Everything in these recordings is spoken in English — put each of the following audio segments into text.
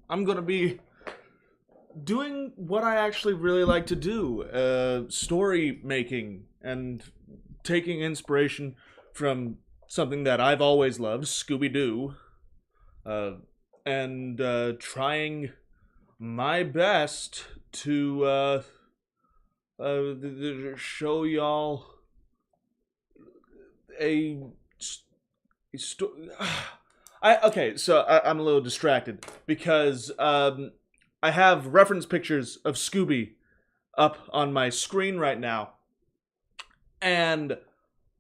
I'm gonna be doing what I actually really like to do, story making and taking inspiration from something that I've always loved, Scooby-Doo, uh, and trying my best to show y'all a story. I'm a little distracted because I have reference pictures of Scooby up on my screen right now, and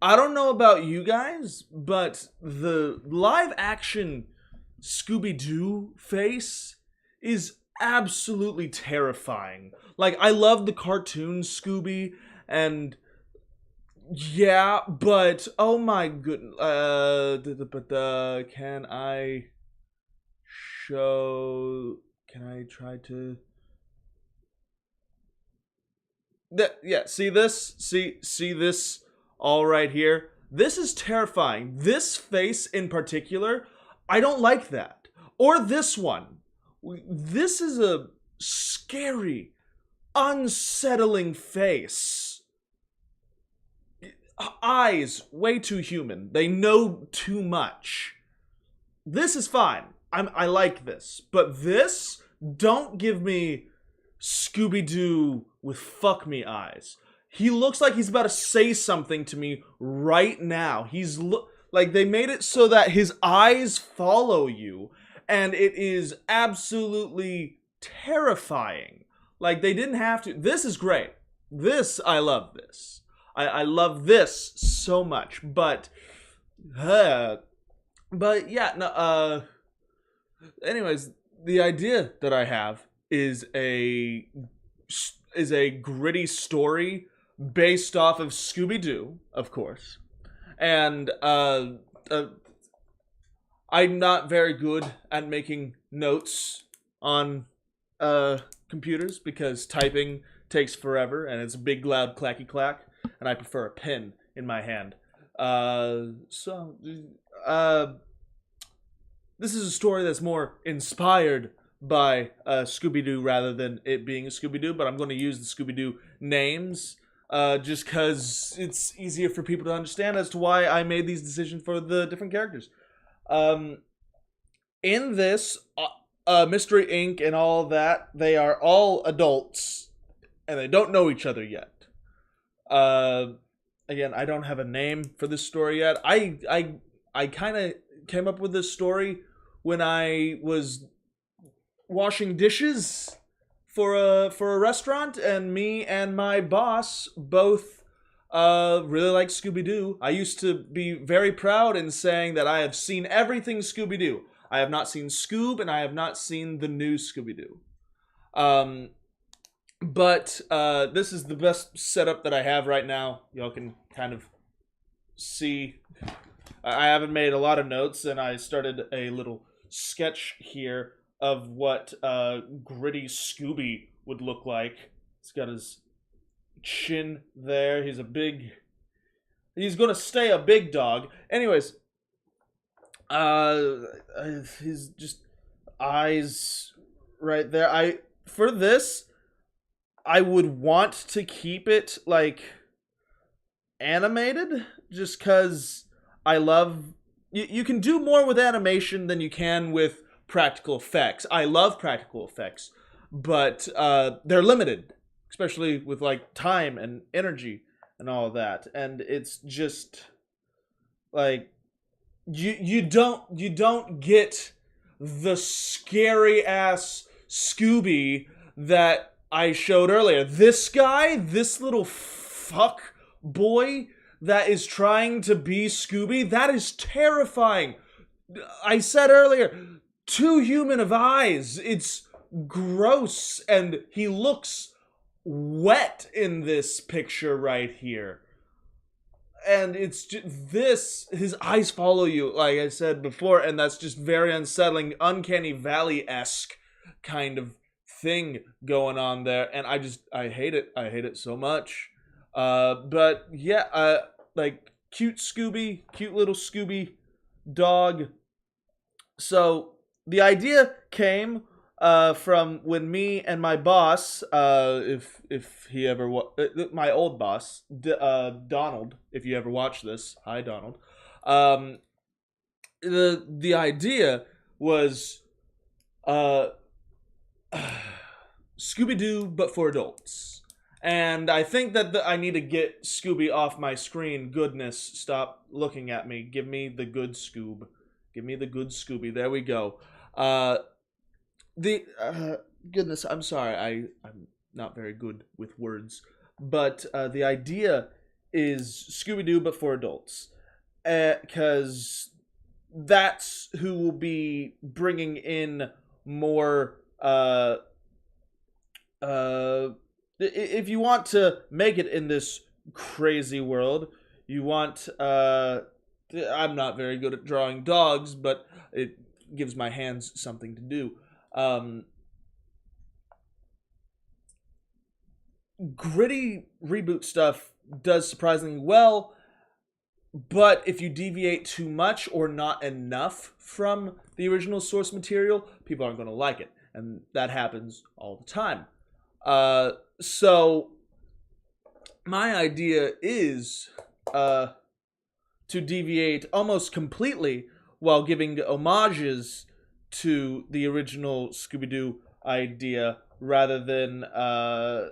I don't know about you guys, but the live action Scooby-Doo face is absolutely terrifying. Like, I love the cartoon Scooby, and yeah, but oh my goodness. Can I show? Can I try to? Yeah, see this? See this all right here? This is terrifying. This face in particular, I don't like that. Or this one. This is a scary, unsettling face. Eyes, way too human. They know too much. This is fine. I like this. But this, don't give me Scooby-Doo with fuck me eyes. He looks like he's about to say something to me right now. He's like, they made it so that his eyes follow you, and it is absolutely terrifying. Like, they didn't have to. This is great. I love this. I love this so much. But yeah, no, anyways, the idea that I have is a gritty story based off of Scooby-Doo, of course. And I'm not very good at making notes on computers because typing takes forever and it's a big loud clacky clack, and I prefer a pen in my hand. This is a story that's more inspired by Scooby-Doo rather than it being a Scooby-Doo, but I'm going to use the Scooby-Doo names just because it's easier for people to understand as to why I made these decisions for the different characters. In this, Mystery Inc. and all that, they are all adults, and they don't know each other yet. Again, I don't have a name for this story yet. I kind of came up with this story when I was washing dishes for a restaurant, and me and my boss both really like Scooby-Doo. I used to be very proud in saying that I have seen everything Scooby-Doo. I have not seen Scoob, and I have not seen the new Scooby-Doo. But this is the best setup that I have right now. Y'all can kind of see. I haven't made a lot of notes, and I started a little sketch here of what gritty Scooby would look like. He's got his chin there. He's going to stay a big dog. Anyways, his just eyes right there. For this, I would want to keep it like animated, just because I love. You can do more with animation than you can with practical effects. I love practical effects, but they're limited, especially with like time and energy and all of that. And it's just like you don't get the scary ass Scooby that I showed earlier. This guy, this little fuck boy that is trying to be Scooby, that is terrifying. I said earlier, too human of eyes. It's gross, and he looks wet in this picture right here. And it's just his eyes follow you, like I said before, and that's just very unsettling, Uncanny Valley-esque kind of thing going on there, and I hate it. I hate it so much. But yeah, like cute little Scooby dog. So the idea came from when me and my boss, if he ever my old boss, Donald, if you ever watch this, hi Donald. Um, the idea was uh, Scooby Doo, but for adults. And I think that I need to get Scooby off my screen. Goodness, stop looking at me. Give me the good Scoob. Give me the good Scooby. There we go. Uh, the goodness, I'm sorry. I'm not very good with words, but the idea is Scooby Doo, but for adults, because that's who will be bringing in more. If you want to make it in this crazy world, you want. I'm not very good at drawing dogs, but it gives my hands something to do. Um, Gritty reboot stuff does surprisingly well, but if you deviate too much or not enough from the original source material, people aren't going to like it, and that happens all the time. So my idea is to deviate almost completely while giving homages to the original Scooby-Doo idea rather than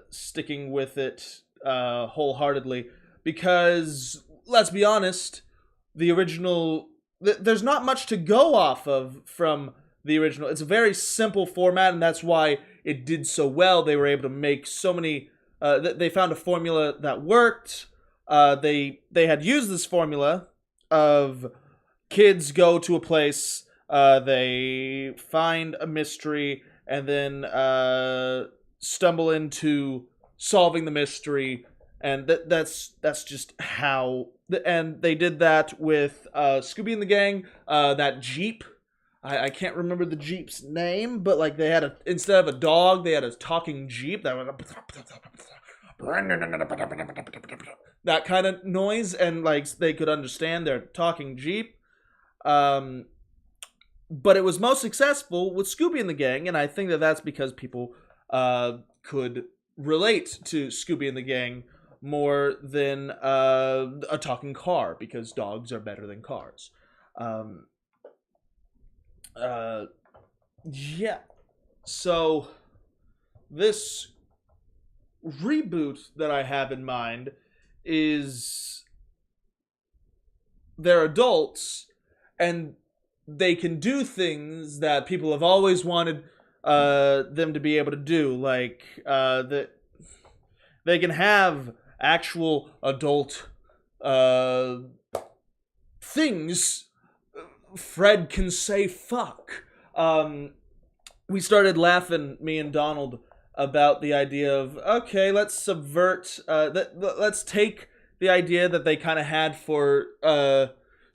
sticking with it wholeheartedly. Because, let's be honest, the original... there's not much to go off of from the original. It's a very simple format, and that's why it did so well. They were able to make so many... they found a formula that worked. They had used this formula of kids go to a place, they find a mystery, and then stumble into solving the mystery, and that's just how. And they did that with Scooby and the Gang. That Jeep. I can't remember the Jeep's name, but like they had instead of a dog, they had a talking Jeep that was that kind of noise, and like they could understand their talking Jeep. But it was most successful with Scooby and the Gang, and I think that that's because people could relate to Scooby and the Gang more than a talking car, because dogs are better than cars. Yeah. So this reboot that I have in mind is they're adults and they can do things that people have always wanted them to be able to do, like that they can have actual adult things. Fred can say fuck. We started laughing, me and Donald, about the idea of, okay, let's subvert, let's take the idea that they kind of had for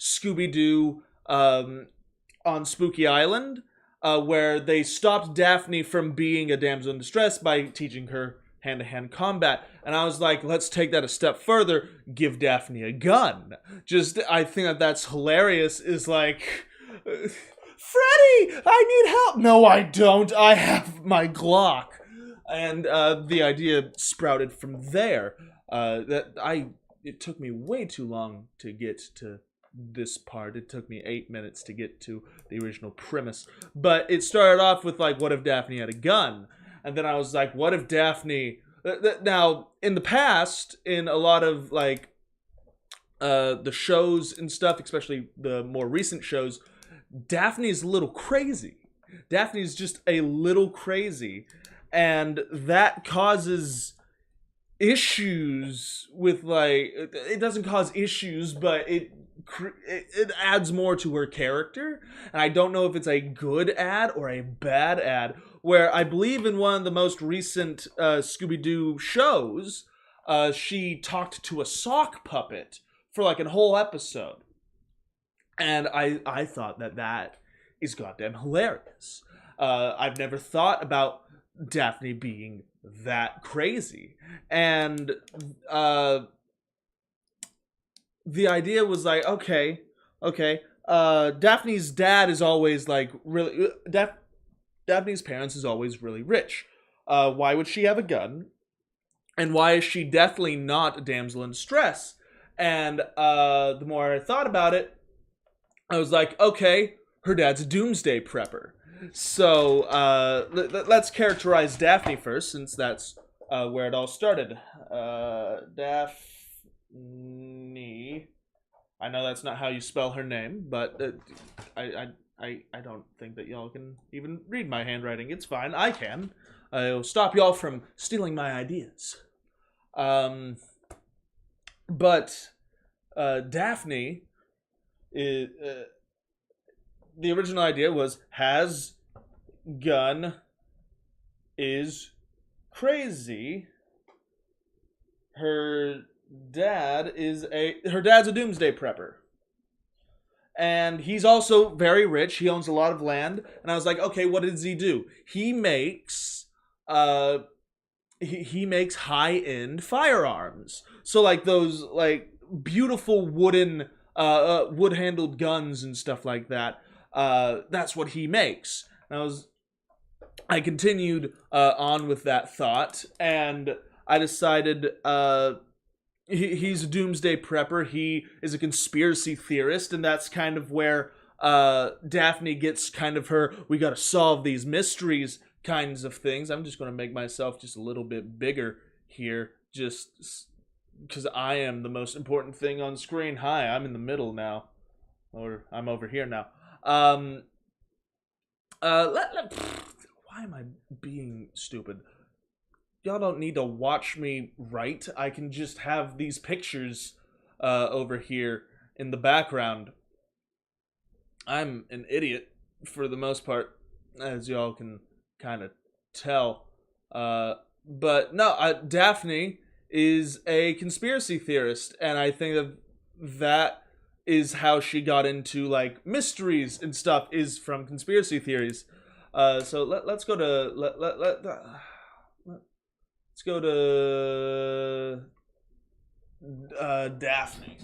Scooby-Doo on Spooky Island, where they stopped Daphne from being a damsel in distress by teaching her hand-to-hand combat. And I was like, let's take that a step further, give Daphne a gun. I think that that's hilarious, is like, Freddy, I need help. No, I don't. I have my Glock. And the idea sprouted from there. It took me way too long to get to this part. It took me 8 minutes to get to the original premise. But it started off with, like, what if Daphne had a gun? And then I was like, what if Daphne... Now, in the past, in a lot of, like, the shows and stuff, especially the more recent shows, Daphne's a little crazy. Daphne's just a little crazy. And that causes issues with, like... It doesn't cause issues, but it adds more to her character. And I don't know if it's a good ad or a bad ad. Where I believe in one of the most recent Scooby-Doo shows, she talked to a sock puppet for like a whole episode. And I thought that is goddamn hilarious. I've never thought about Daphne being that crazy. And the idea was like, okay, Daphne's dad is always like really. Daphne's parents is always really rich. Why would she have a gun? And why is she definitely not a damsel in distress? And the more I thought about it, I was like, okay, her dad's a doomsday prepper. So let's characterize Daphne first, since that's where it all started. Daphne. I know that's not how you spell her name, but I don't think that y'all can even read my handwriting. It's fine, I can. I'll stop y'all from stealing my ideas. But Daphne is, the original idea was has gun is crazy. Her dad's a doomsday prepper. And he's also very rich. He owns a lot of land. And I was like, okay, what does he do? He makes he makes high-end firearms. So like those like beautiful wooden wood-handled guns and stuff like that. That's what he makes. And I continued on with that thought, and I decided he's a doomsday prepper. He is a conspiracy theorist, and that's kind of where Daphne gets kind of her we gotta solve these mysteries kinds of things. I'm just going to make myself just a little bit bigger here, just because I am the most important thing on screen. Hi, I'm in the middle now, or I'm over here now. Why am I being stupid? Y'all don't need to watch me write. I can just have these pictures over here in the background. I'm an idiot for the most part, as y'all can kind of tell. But no, Daphne is a conspiracy theorist, and I think that is how she got into like mysteries and stuff, is from conspiracy theories. So let's go to let's go to Daphne.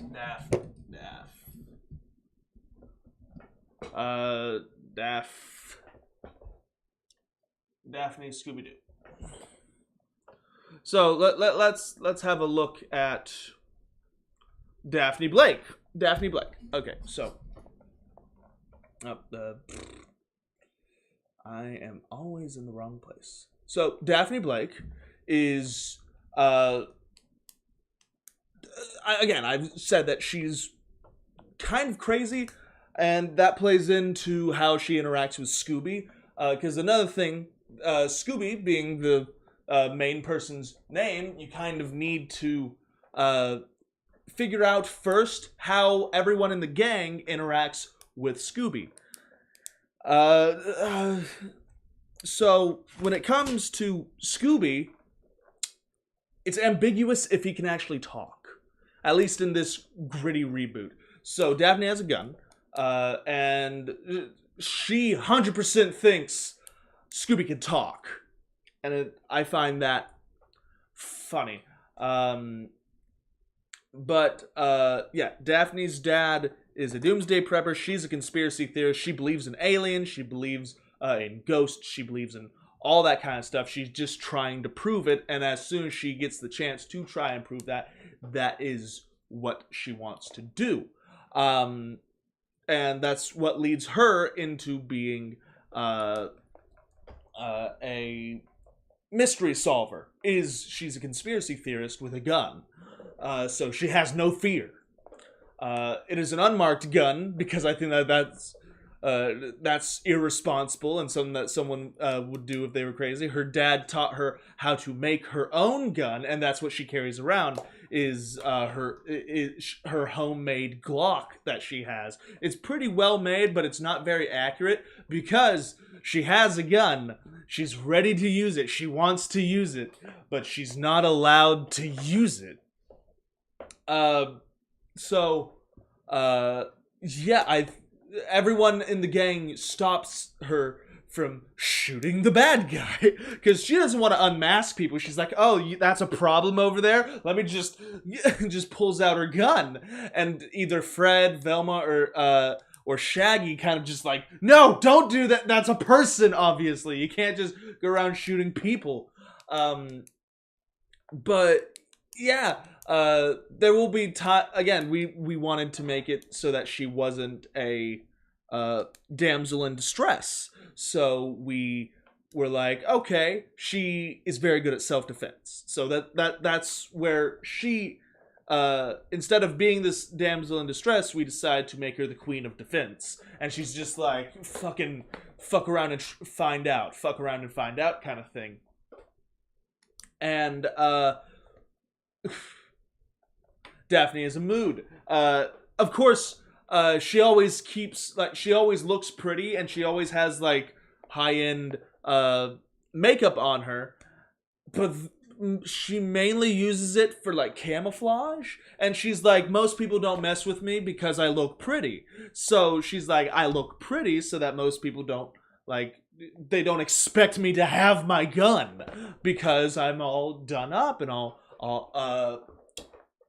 Daphne Scooby Doo. So let's have a look at Daphne Blake. Daphne Blake. Okay, so I am always in the wrong place. So Daphne Blake is again, I've said that she's kind of crazy, and that plays into how she interacts with Scooby. Because another thing, Scooby being the main person's name, you kind of need to figure out first how everyone in the gang interacts with Scooby. So when it comes to Scooby, it's ambiguous if he can actually talk, at least in this gritty reboot. So Daphne has a gun, and she 100% thinks Scooby can talk, and I find that funny. But yeah, Daphne's dad is a doomsday prepper. She's a conspiracy theorist. She believes in aliens. She believes in ghosts. She believes in all that kind of stuff. She's just trying to prove it, and as soon as she gets the chance to try and prove that, that is what she wants to do. And that's what leads her into being a mystery solver. She's a conspiracy theorist with a gun. So she has no fear. It is an unmarked gun, because I think that's irresponsible and something that someone would do if they were crazy. Her dad taught her how to make her own gun, and that's what she carries around, is her homemade Glock that she has. It's pretty well made, but it's not very accurate, because she has a gun. She's ready to use it. She wants to use it, but she's not allowed to use it. Yeah, everyone in the gang stops her from shooting the bad guy, because she doesn't want to unmask people. She's like, oh, that's a problem over there? Let me just pulls out her gun. And either Fred, Velma, or or Shaggy kind of just like, no, don't do that. That's a person, obviously. You can't just go around shooting people. But yeah, there will be time. Again, we wanted to make it so that she wasn't a damsel in distress. So we were like, okay, she is very good at self-defense. So that's where she, instead of being this damsel in distress, we decided to make her the queen of defense. And she's just like, fucking fuck around and find out. Fuck around and find out kind of thing. And Daphne is a mood. Of course, she always keeps, like, she always looks pretty, and she always has, like, high-end makeup on her, but she mainly uses it for, like, camouflage, and she's like, most people don't mess with me because I look pretty. So she's like, I look pretty so that most people don't, like, they don't expect me to have my gun because I'm all done up and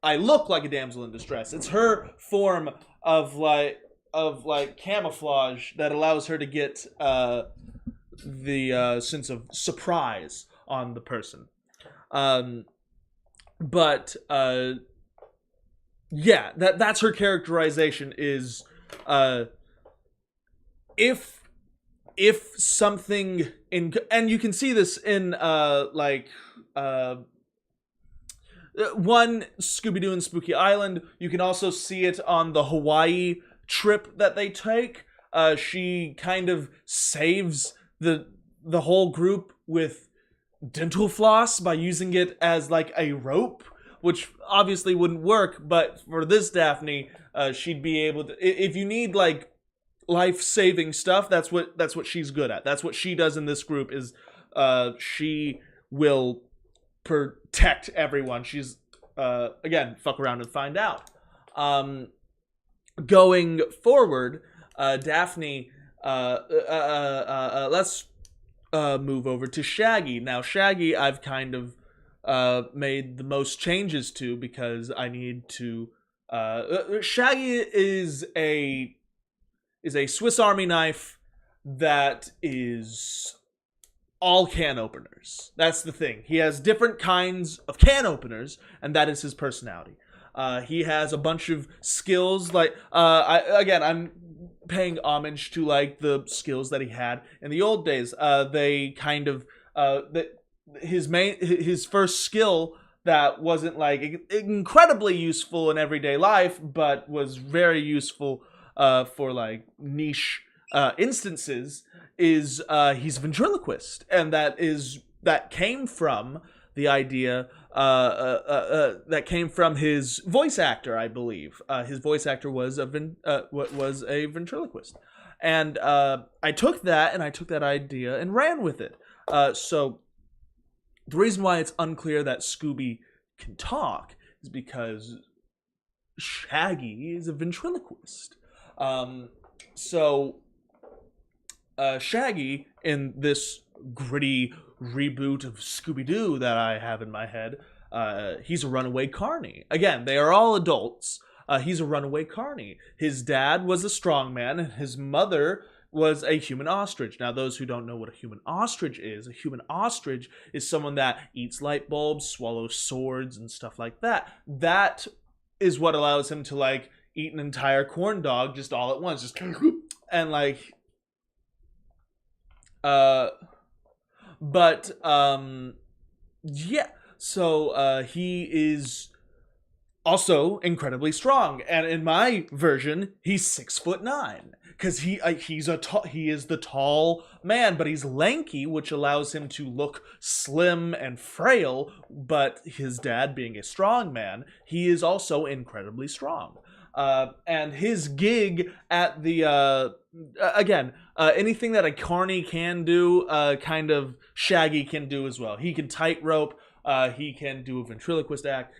I look like a damsel in distress. It's her form of camouflage that allows her to get the sense of surprise on the person. But yeah, that's her characterization is if something in, and you can see this in one, Scooby-Doo and Spooky Island. You can also see it on the Hawaii trip that they take. She kind of saves the whole group with dental floss by using it as like a rope, which obviously wouldn't work, but for this Daphne, she'd be able to, if you need like life-saving stuff, that's what she's good at. That's what she does in this group is she will protect everyone. She's again, fuck around and find out. Going forward, Daphne, let's move over to Shaggy. Now, Shaggy, I've kind of made the most changes to because I need to. Shaggy is a Swiss Army knife that is all can openers. That's the thing. He has different kinds of can openers, and that is his personality. He has a bunch of skills. Like I'm paying homage to like the skills that he had in the old days. They kind of his first skill that wasn't like incredibly useful in everyday life, but was very useful for like niche instances is he's a ventriloquist, and that came from the idea that came from his voice actor, I believe. His voice actor was a ventriloquist, and I took that idea and ran with it. So the reason why it's unclear that Scooby can talk is because Shaggy is a ventriloquist. Shaggy, in this gritty reboot of Scooby-Doo that I have in my head, he's a runaway carny. Again, they are all adults. He's a runaway carny. His dad was a strongman, and his mother was a human ostrich. Now, those who don't know what a human ostrich is someone that eats light bulbs, swallows swords, and stuff like that. That is what allows him to, like, eat an entire corn dog just all at once. Just, and, like... yeah. So, he is also incredibly strong, and in my version, he's 6'9", because he is the tall man, but he's lanky, which allows him to look slim and frail. But his dad being a strong man, he is also incredibly strong. And his gig at the anything that a carny can do, kind of Shaggy can do as well. He can tightrope. He can do a ventriloquist act.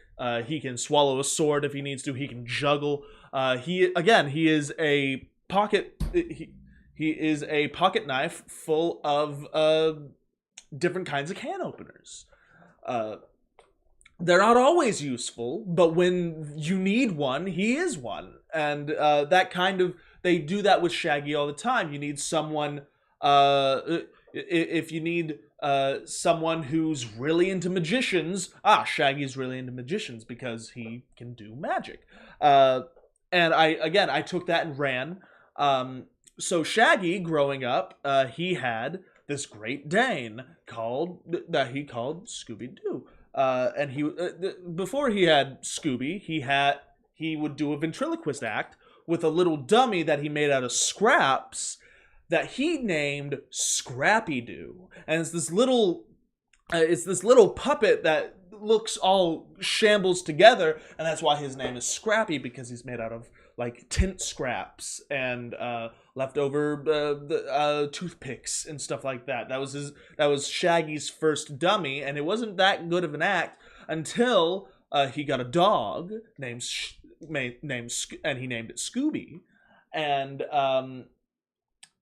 He can swallow a sword if he needs to. He can juggle. He is a pocket. He is a pocket knife full of different kinds of can openers. They're not always useful, but when you need one, he is one, and that kind of They do that with Shaggy all the time. You need someone, if you need someone who's really into magicians, Shaggy's really into magicians because he can do magic. And I took that and ran. So Shaggy, growing up, he had this Great Dane that he called Scooby Doo. And before he had Scooby, he would do a ventriloquist act with a little dummy that he made out of scraps that he named Scrappy Doo. And it's this little puppet that looks all shambles together, and that's why his name is Scrappy, because he's made out of like tint scraps and leftover toothpicks and stuff like that. That was Shaggy's first dummy, and it wasn't that good of an act until he got a dog named and he named it Scooby, and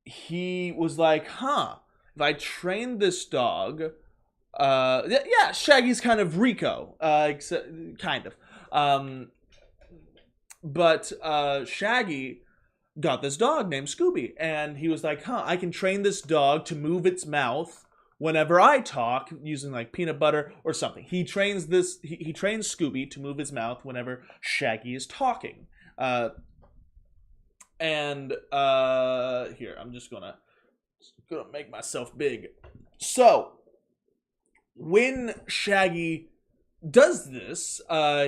he was like, if I train this dog, Shaggy's kind of Rico, kind of. But Shaggy got this dog named Scooby, and he was like, I can train this dog to move its mouth whenever I talk using like peanut butter or something. He trains Scooby to move his mouth whenever Shaggy is talking. And here, I'm just gonna make myself big. So when Shaggy does this,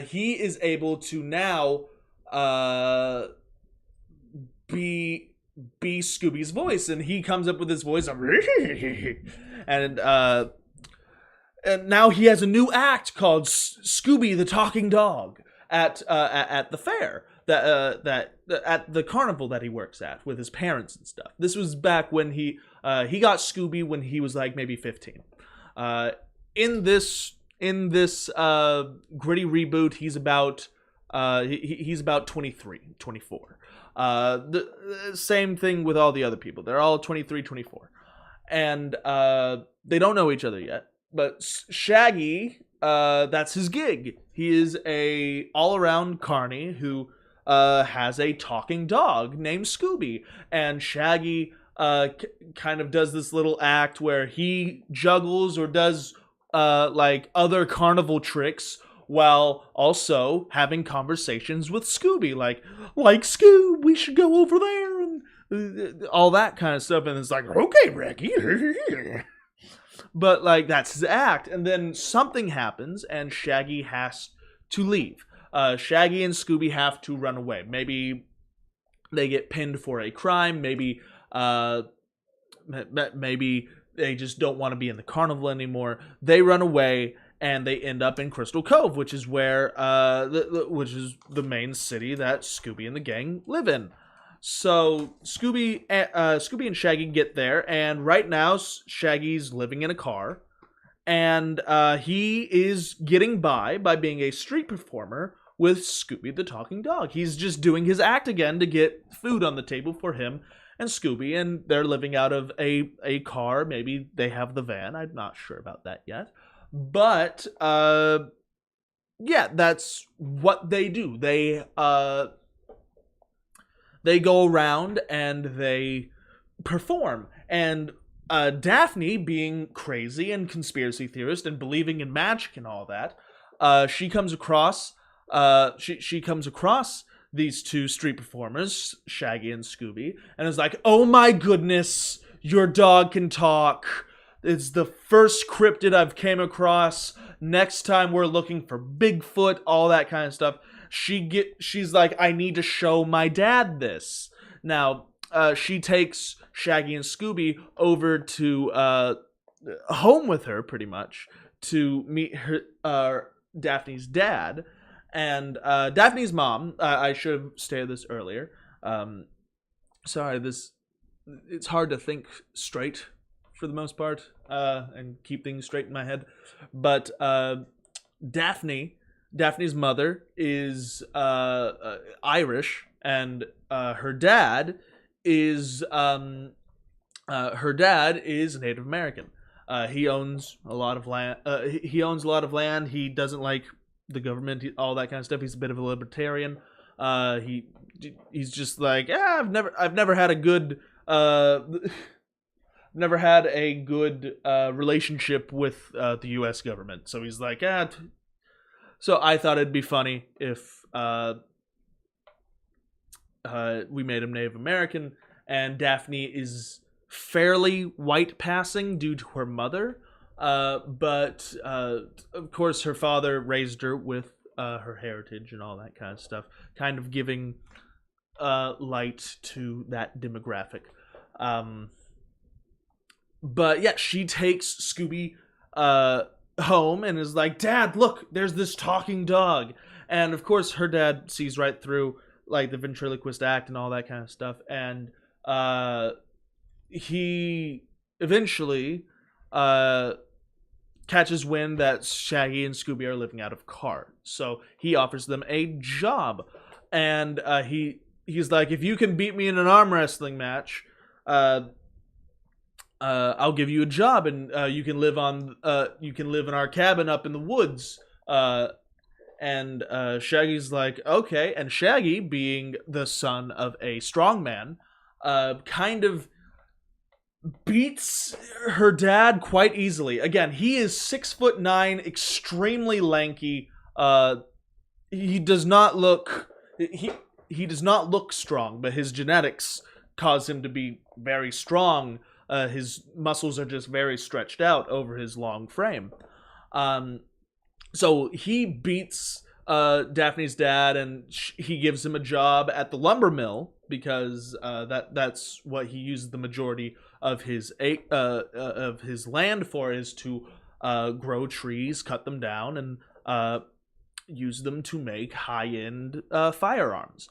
he is able to now be Scooby's voice, and he comes up with his voice of and now he has a new act called Scooby the Talking Dog at the fair that at the carnival that he works at with his parents and stuff. This was back when he got Scooby when he was like maybe 15. In this gritty reboot, he's about 23, 24. The same thing with all the other people. They're all 23, 24. And they don't know each other yet. But Shaggy, that's his gig. He is a all-around carny who has a talking dog named Scooby. And Shaggy kind of does this little act where he juggles or does like other carnival tricks while also having conversations with Scooby, like Scoob, we should go over there, and all that kind of stuff. And it's like, okay, Reggie. But like that's his act, and then something happens, and Shaggy has to leave. Shaggy and Scooby have to run away. Maybe they get pinned for a crime. Maybe they just don't want to be in the carnival anymore. They run away, and they end up in Crystal Cove, which is where which is the main city that Scooby and the gang live in. So Scooby and Shaggy get there, and right now Shaggy's living in a car, and he is getting by being a street performer with Scooby the Talking Dog. He's just doing his act again to get food on the table for him and Scooby, and they're living out of a car. Maybe they have the van. I'm not sure about that yet. But, yeah, that's what they do. They go around and they perform. And Daphne, being crazy and conspiracy theorist and believing in magic and all that, she comes across these two street performers, Shaggy and Scooby, and is like, oh my goodness, your dog can talk. It's the first cryptid I've came across. Next time we're looking for Bigfoot, all that kind of stuff. She's like, I need to show my dad this. Now, she takes Shaggy and Scooby over to home with her, pretty much, to meet her Daphne's dad. And Daphne's mom, I should have stated this earlier. Sorry, it's hard to think straight for the most part and keep things straight in my head. But Daphne's mother is Irish, and her dad is Native American. He owns a lot of land. He doesn't like the government, all that kind of stuff. He's a bit of a libertarian. He's just like, yeah, I've never had a good never had a good relationship with the U.S. government. So he's like, ah. So I thought it'd be funny if we made him Native American, and Daphne is fairly white passing due to her mother, but of course her father raised her with her heritage and all that kind of stuff, kind of giving light to that demographic. But yeah, she takes Scooby home and is like, Dad, look, there's this talking dog. And of course her dad sees right through like the ventriloquist act and all that kind of stuff, and he eventually catches wind that Shaggy and Scooby are living out of cards. So he offers them a job, and he's like, if you can beat me in an arm wrestling match, I'll give you a job, and you can live in our cabin up in the woods. And Shaggy's like, okay. And Shaggy, being the son of a strongman, kind of beats her dad quite easily. Again, he is 6'9", extremely lanky. He does not look strong, but his genetics cause him to be very strong. His muscles are just very stretched out over his long frame. So he beats Daphne's dad, and he gives him a job at the lumber mill because that's what he uses the majority of his land for, is to grow trees, cut them down, and use them to make high-end firearms,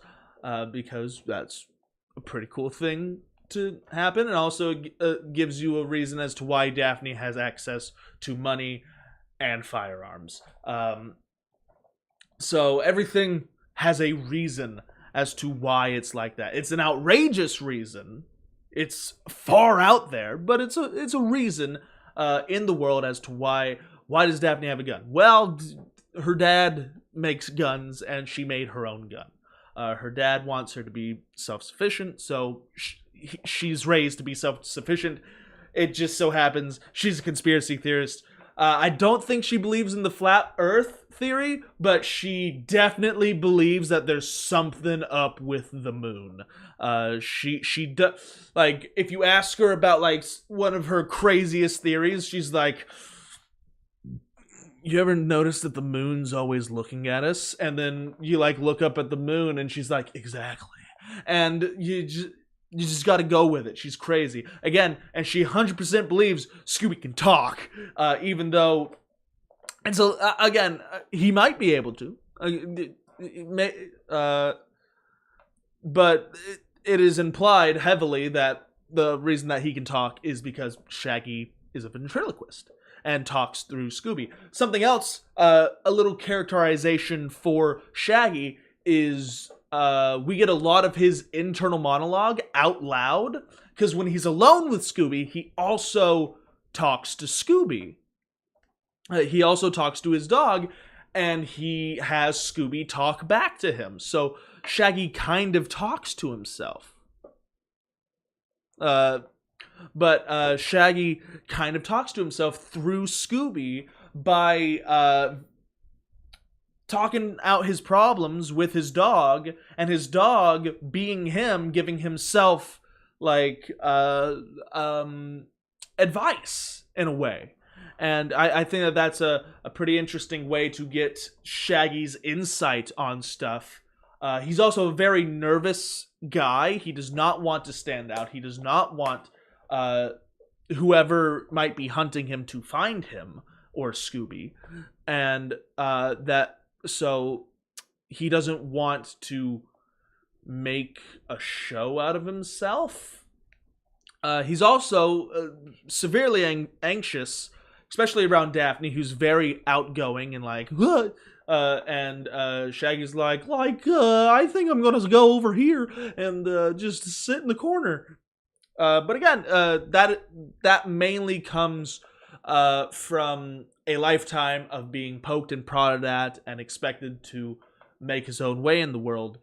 because that's a pretty cool thing to happen, and also gives you a reason as to why Daphne has access to money and firearms. So everything has a reason as to why it's like that. It's an outrageous reason. It's far out there, but it's a reason in the world as to why does Daphne have a gun? Well, her dad makes guns, and she made her own gun. Her dad wants her to be self-sufficient, so she's raised to be self-sufficient. It just so happens she's a conspiracy theorist. I don't think she believes in the flat Earth theory, but she definitely believes that there's something up with the moon. She does, like, if you ask her about like one of her craziest theories, she's like, you ever notice that the moon's always looking at us? And then you like look up at the moon, and she's like, exactly. And you just got to go with it. She's crazy. Again, and she 100% believes Scooby can talk, even though... And so, again, he might be able to. But it is implied heavily that the reason that he can talk is because Shaggy is a ventriloquist and talks through Scooby. Something else, a little characterization for Shaggy is... we get a lot of his internal monologue out loud, because when he's alone with Scooby, he also talks to Scooby. He also talks to his dog, and he has Scooby talk back to him. So Shaggy kind of talks to himself. But Shaggy kind of talks to himself through Scooby by... talking out his problems with his dog, and his dog being him, giving himself like advice in a way. And I think that that's a pretty interesting way to get Shaggy's insight on stuff. He's also a very nervous guy. He does not want to stand out. He does not want whoever might be hunting him to find him or Scooby. And so he doesn't want to make a show out of himself. He's also severely anxious, especially around Daphne, who's very outgoing and like, what? And Shaggy's like, I think I'm gonna go over here and just sit in the corner. But again, that mainly comes from a lifetime of being poked and prodded at and expected to make his own way in the world.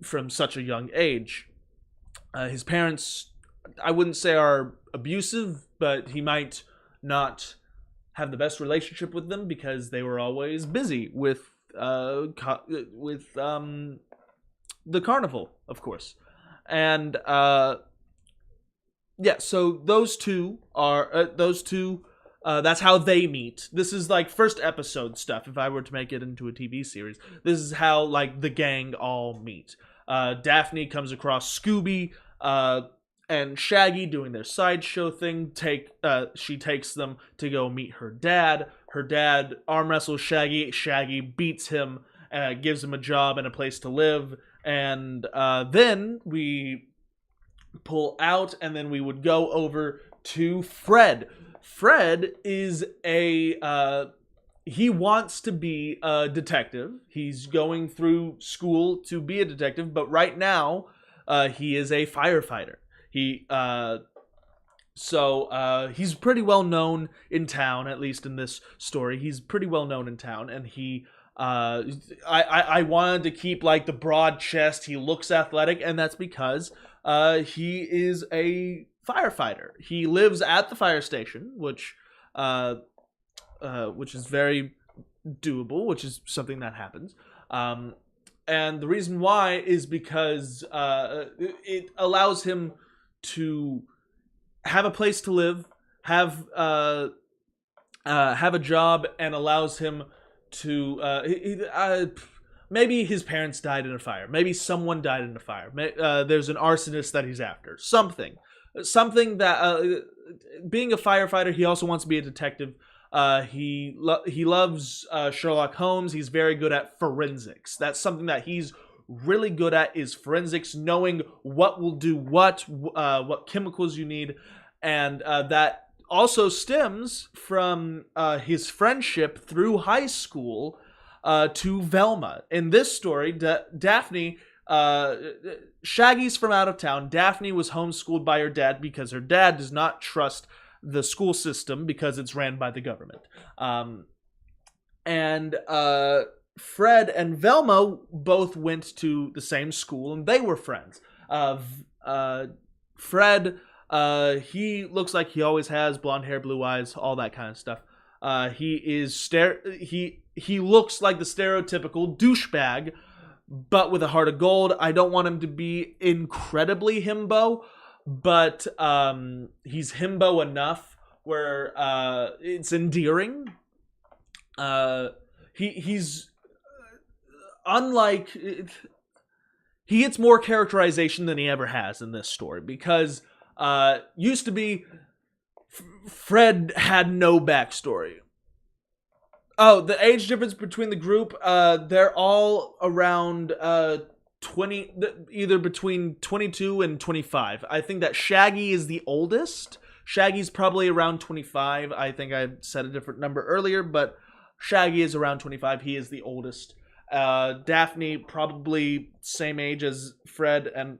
from such a young age. His parents, I wouldn't say are abusive, but he might not have the best relationship with them because they were always busy with the carnival, of course. And so that's how they meet. This is like first episode stuff. If I were to make it into a TV series, this is how like the gang all meet. Daphne comes across Scooby and Shaggy doing their sideshow thing. She takes them to go meet her dad. Her dad arm wrestles Shaggy. Shaggy beats him, gives him a job and a place to live. And then we pull out, and then we would go over to Fred. Fred is he wants to be a detective. He's going through school to be a detective, but right now he is a firefighter. He's pretty well known in town, at least in this story. He's pretty well known in town, and I wanted to keep like the broad chest. He looks athletic, and that's because he is a firefighter. He lives at the fire station, which is very doable, which is something that happens. And the reason why is because it allows him to have a place to live, have a job, and allows him to maybe his parents died in a fire, maybe someone died in a fire, there's an arsonist that he's after, something that being a firefighter, he also wants to be a detective. He loves Sherlock Holmes. He's very good at forensics. That's something that he's really good at, is forensics, knowing what will do what chemicals you need, and that also stems from his friendship through high school to Velma. In this story, Daphne, Shaggy's from out of town. Daphne was homeschooled by her dad because her dad does not trust the school system because it's ran by the government. Fred and Velma both went to the same school, and they were friends. Fred, he looks like he always has blonde hair, blue eyes, all that kind of stuff. He looks like the stereotypical douchebag, but with a heart of gold. I don't want him to be incredibly himbo, but he's himbo enough where it's endearing. He's unlike, he gets more characterization than he ever has in this story, because used to be Fred had no backstory. Oh, the age difference between the group, they're all around 20, either between 22 and 25. I think that Shaggy is the oldest. Shaggy's probably around 25. I think I said a different number earlier, but Shaggy is around 25. He is the oldest. Daphne, probably same age as Fred and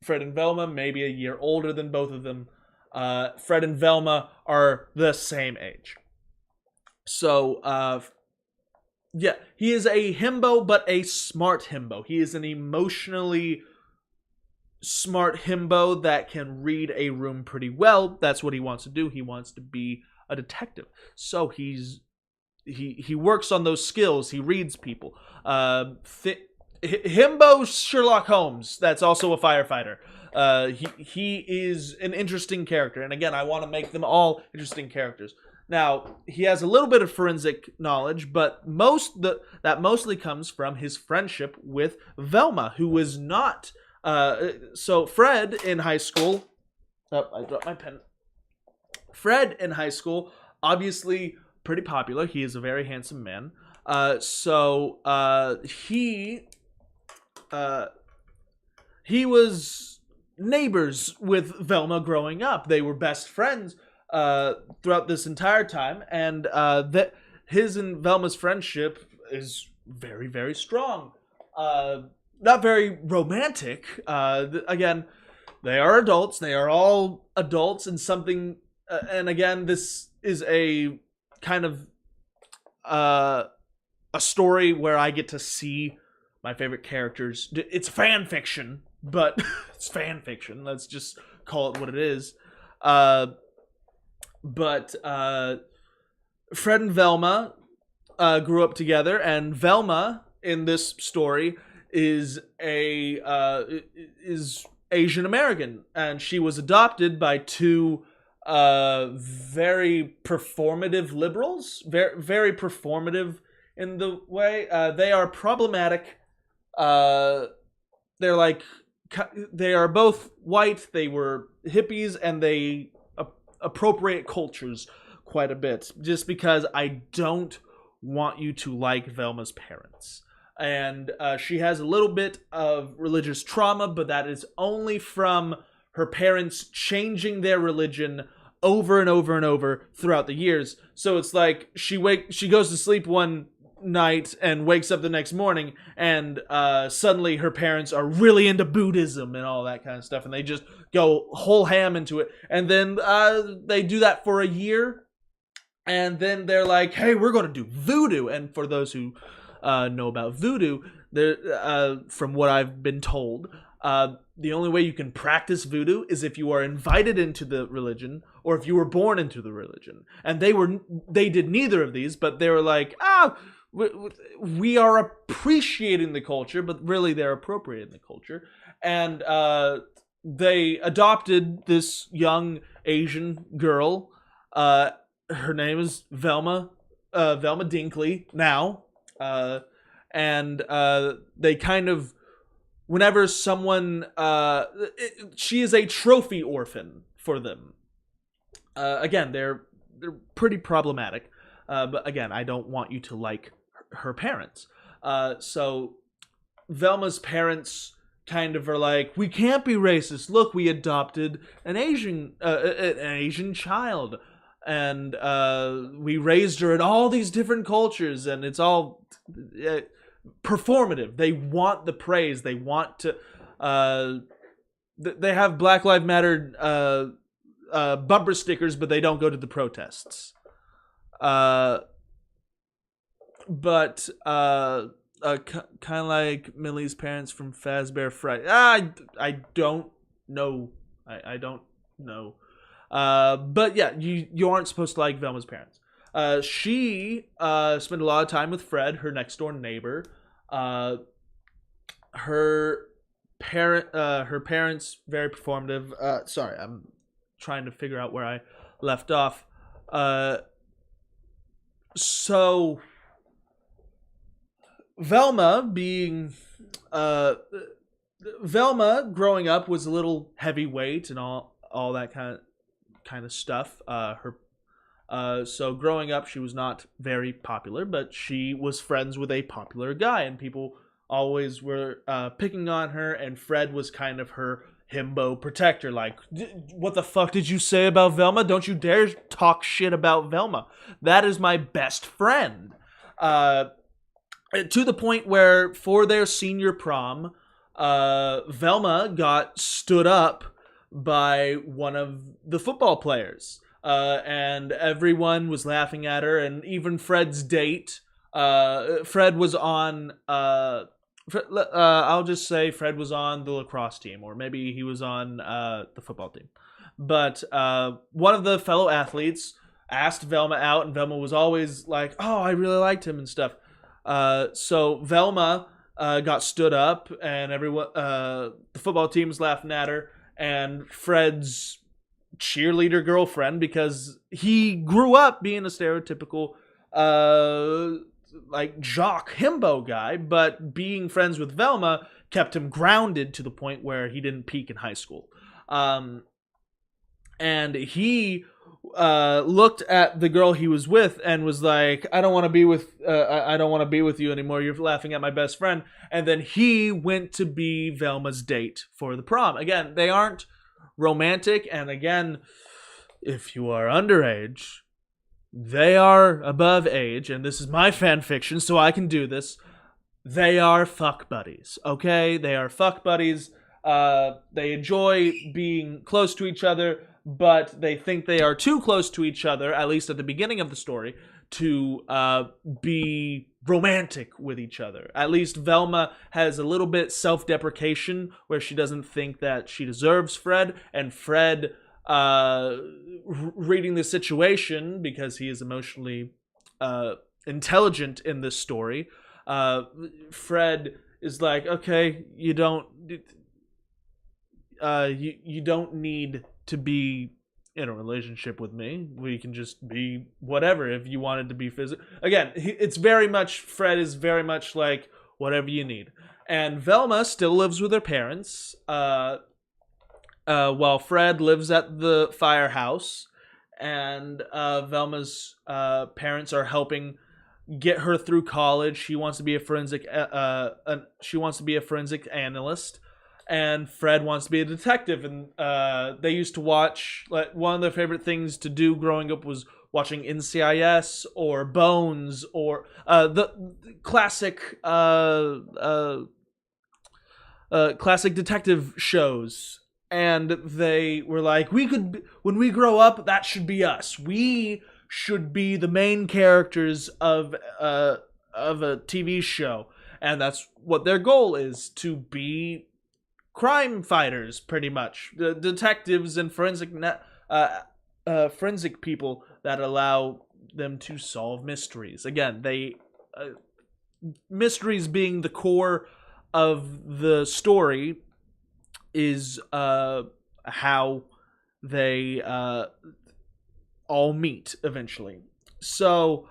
Velma, maybe a year older than both of them. Fred and Velma are the same age. So, he is a himbo, but a smart himbo. He is an emotionally smart himbo that can read a room pretty well. That's what he wants to do. He wants to be a detective. So he works on those skills. He reads people. Himbo Sherlock Holmes, that's also a firefighter. He is an interesting character. And again, I want to make them all interesting characters. Now, he has a little bit of forensic knowledge, but that mostly comes from his friendship with Velma, who was not... so Fred in high school... Oh, I dropped my pen. Fred in high school, obviously pretty popular. He is a very handsome man. He was neighbors with Velma growing up. They were best friends throughout this entire time, and his and Velma's friendship is very, very strong. Not very romantic. Again, they are adults. They are all adults, and something. And again, this is a kind of a story where I get to see my favorite characters. It's fan fiction, but it's fan fiction. Let's just call it what it is. But Fred and Velma grew up together, and Velma in this story is Asian American, and she was adopted by two very performative liberals, very performative in the way they are problematic. They're like, they are both white. They were hippies, and they appropriate cultures quite a bit. Just because I don't want you to like Velma's parents. And she has a little bit of religious trauma, but that is only from her parents changing their religion over and over and over throughout the years. So it's like she goes to sleep one night and wakes up the next morning, and suddenly her parents are really into Buddhism and all that kind of stuff, and they just go whole ham into it. And then they do that for a year, and then they're like, hey, we're going to do voodoo. And for those who know about voodoo, from what I've been told, the only way you can practice voodoo is if you are invited into the religion or if you were born into the religion. And they did neither of these, but they were like, we are appreciating the culture, but really they're appropriating the culture. And they adopted this young Asian girl. Her name is Velma Dinkley now. And they kind of, whenever someone, she is a trophy orphan for them. Again, they're pretty problematic. But again, I don't want you to like her parents. So Velma's parents kind of are like, we can't be racist. Look, we adopted an Asian child. And we raised her in all these different cultures, and it's all performative. They want the praise. They want to. They have Black Lives Matter bumper stickers, but they don't go to the protests. But kind of like Millie's parents from Fazbear Fright. I don't know. I don't know. But yeah, you aren't supposed to like Velma's parents. She spent a lot of time with Fred, her next door neighbor. Her parents very performative. Sorry, I'm trying to figure out where I left off. So Velma growing up was a little heavyweight and all that kind of stuff. So growing up, she was not very popular, but she was friends with a popular guy, and people always were picking on her, and Fred was kind of her himbo protector. Like, what the fuck did you say about Velma? Don't you dare talk shit about Velma. That is my best friend. To the point where for their senior prom, Velma got stood up by one of the football players. And everyone was laughing at her, and even Fred's date. Fred was on. I'll just say Fred was on the lacrosse team, or maybe he was on the football team. But one of the fellow athletes asked Velma out, and Velma was always like, "Oh, I really liked him" and stuff. So Velma got stood up, and everyone, the football team was laughing at her, and Fred's cheerleader girlfriend, because he grew up being a stereotypical like jock himbo guy, but being friends with Velma kept him grounded to the point where he didn't peak in high school. And he looked at the girl he was with and was like, I don't want to be with you anymore. You're laughing at my best friend. And then he went to be Velma's date for the prom. Again, they aren't romantic, and again, if you are underage, they are above age, and this is my fan fiction, so I can do this. They are fuck buddies, okay? They are fuck buddies. They enjoy being close to each other, but they think they are too close to each other, at least at the beginning of the story, to be romantic with each other. At least Velma has a little bit self-deprecation where she doesn't think that she deserves Fred, and Fred, reading the situation because he is emotionally intelligent in this story, Fred is like, okay, you don't need to be in a relationship with me. We can just be whatever. If you wanted to be physical, again, it's very much, Fred is very much like, whatever you need. And Velma still lives with her parents, while Fred lives at the firehouse, and Velma's parents are helping get her through college. She wants to be a forensic analyst, and Fred wants to be a detective. And they used to watch, like, one of their favorite things to do growing up was watching NCIS or Bones or the classic classic detective shows. And they were like, when we grow up, that should be us. We should be the main characters of a TV show. And that's what their goal is, to be crime fighters, pretty much. The detectives and forensic people that allow them to solve mysteries. Again, mysteries being the core of the story is how they all meet eventually. So,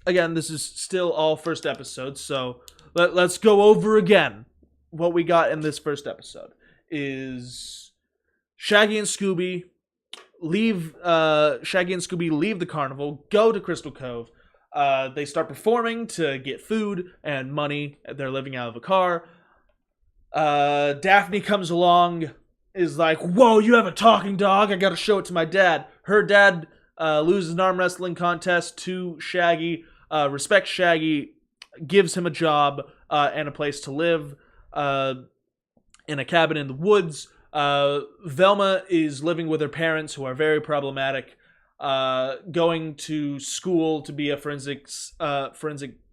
again, this is still all first episode, so let's go over again. What we got in this first episode is Shaggy and Scooby leave the carnival, go to Crystal Cove. They start performing to get food and money. They're living out of a car. Daphne comes along, is like, whoa, you have a talking dog? I gotta show it to my dad. Her dad loses an arm wrestling contest to Shaggy, respects Shaggy, gives him a job and a place to live in a cabin in the woods. Velma is living with her parents, who are very problematic, going to school to be a forensic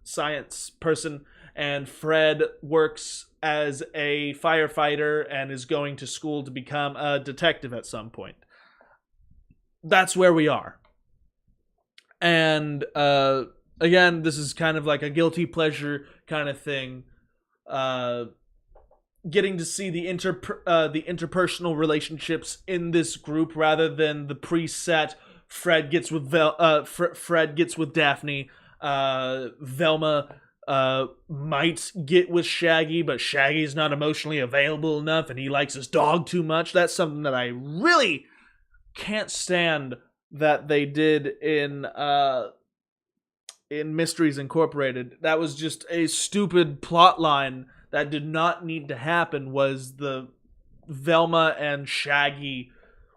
science person, and Fred works as a firefighter and is going to school to become a detective at some point. That's where we are. And again, this is kind of like a guilty pleasure kind of thing. Getting to see the interpersonal relationships in this group rather than the preset Fred gets with Daphne. Velma might get with Shaggy, but Shaggy's not emotionally available enough, and he likes his dog too much. That's something that I really can't stand that they did in Mysteries Incorporated. That was just a stupid plot line that did not need to happen. Was the Velma and Shaggy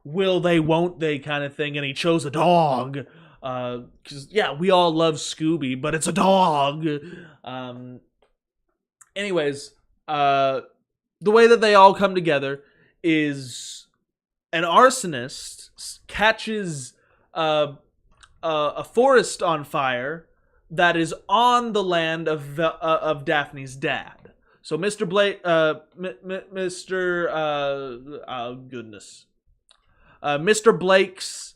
will they, won't they kind of thing, and he chose a dog. Because, yeah, we all love Scooby, but it's a dog. Anyways, the way that they all come together is an arsonist catches a forest on fire that is on the land of Daphne's dad. So Mr. Blake, Mr. Blake's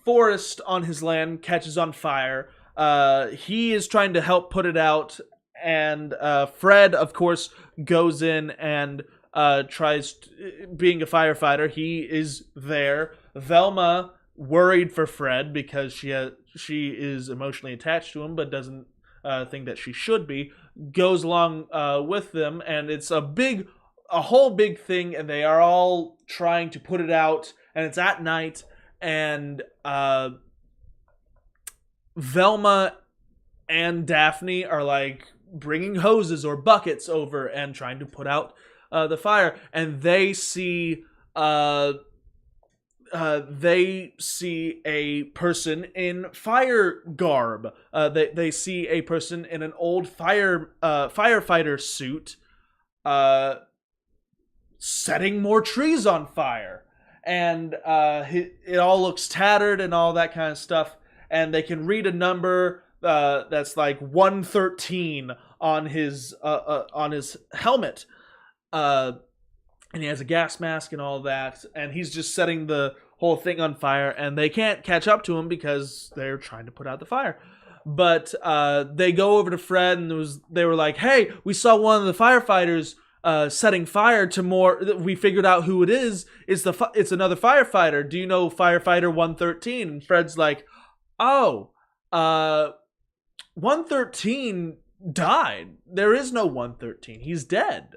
forest on his land catches on fire. He is trying to help put it out, and Fred, of course, goes in and tries being a firefighter. He is there. Velma, worried for Fred because she is emotionally attached to him, but doesn't think that she should be, goes along with them, and it's a whole big thing, and they are all trying to put it out, and it's at night, and Velma and Daphne are like bringing hoses or buckets over and trying to put out the fire, and they see a person in fire garb. They see a person in an old firefighter suit setting more trees on fire. And it all looks tattered and all that kind of stuff. and they can read a number that's like 113 on his helmet. And he has a gas mask and all that, and he's just setting the whole thing on fire, and they can't catch up to him because they're trying to put out the fire. But they go over to Fred, and they were like, hey, we saw one of the firefighters setting fire to more. We figured out who it is. It's another firefighter. Do you know firefighter 113? And Fred's like, oh, 113 died. There is no 113. He's dead.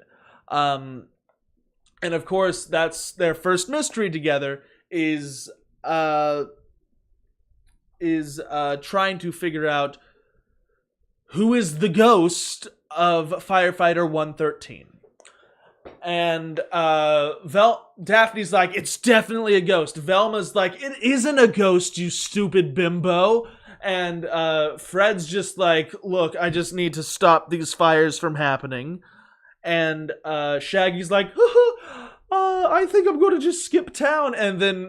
And of course, that's their first mystery together, is trying to figure out who is the ghost of firefighter 113. And Daphne's like, it's definitely a ghost. Velma's like, it isn't a ghost, you stupid bimbo. And Fred's just like, look, I just need to stop these fires from happening. And Shaggy's like, I think I'm going to just skip town. And then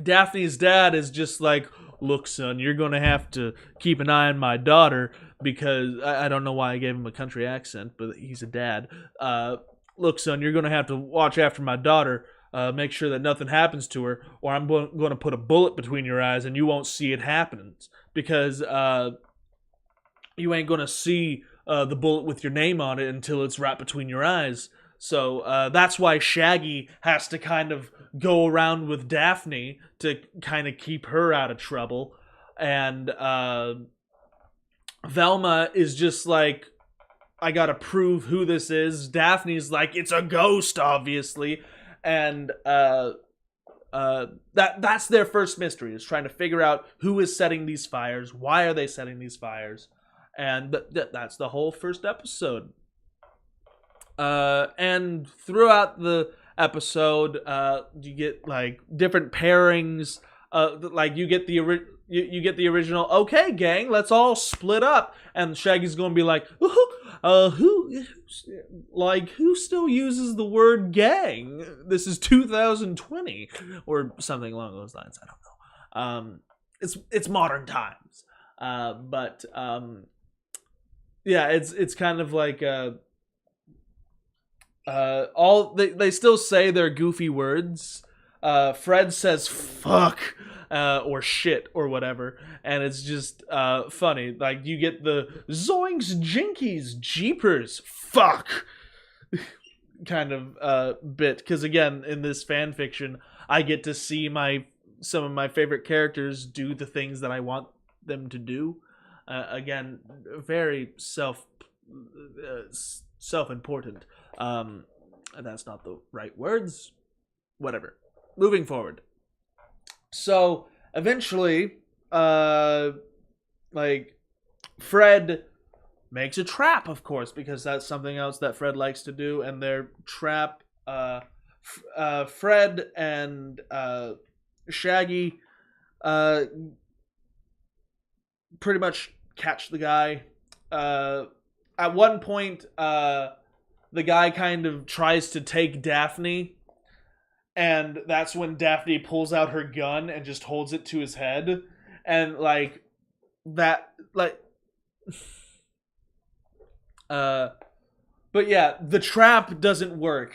Daphne's dad is just like, look, son, you're going to have to keep an eye on my daughter, because I don't know why I gave him a country accent, but he's a dad. Look, son, you're going to have to watch after my daughter. Make sure that nothing happens to her, or I'm going to put a bullet between your eyes and you won't see it happen, because you ain't going to see the bullet with your name on it until it's right between your eyes. So that's why Shaggy has to kind of go around with Daphne to kind of keep her out of trouble. And Velma is just like, I gotta prove who this is. Daphne's like, it's a ghost, obviously. And that's their first mystery, is trying to figure out who is setting these fires, why are they setting these fires. And that's the whole first episode. And throughout the episode, you get like different pairings. Like you get the original. Okay, gang, let's all split up. And Shaggy's gonna be like, who still uses the word gang? This is 2020 or something along those lines. I don't know. It's modern times. But yeah, it's kind of like all they still say their goofy words. Fred says fuck or shit or whatever, and it's just funny. Like you get the zoinks, jinkies, jeepers, fuck kind of bit, because again, in this fan fiction, I get to see some of my favorite characters do the things that I want them to do. Again, very self-important. That's not the right words. Whatever. Moving forward. So eventually, like Fred makes a trap, of course, because that's something else that Fred likes to do, and their trap. Fred and Shaggy pretty much catch the guy. At one point, the guy kind of tries to take Daphne, and that's when Daphne pulls out her gun and just holds it to his head. And like that, like but yeah, the trap doesn't work.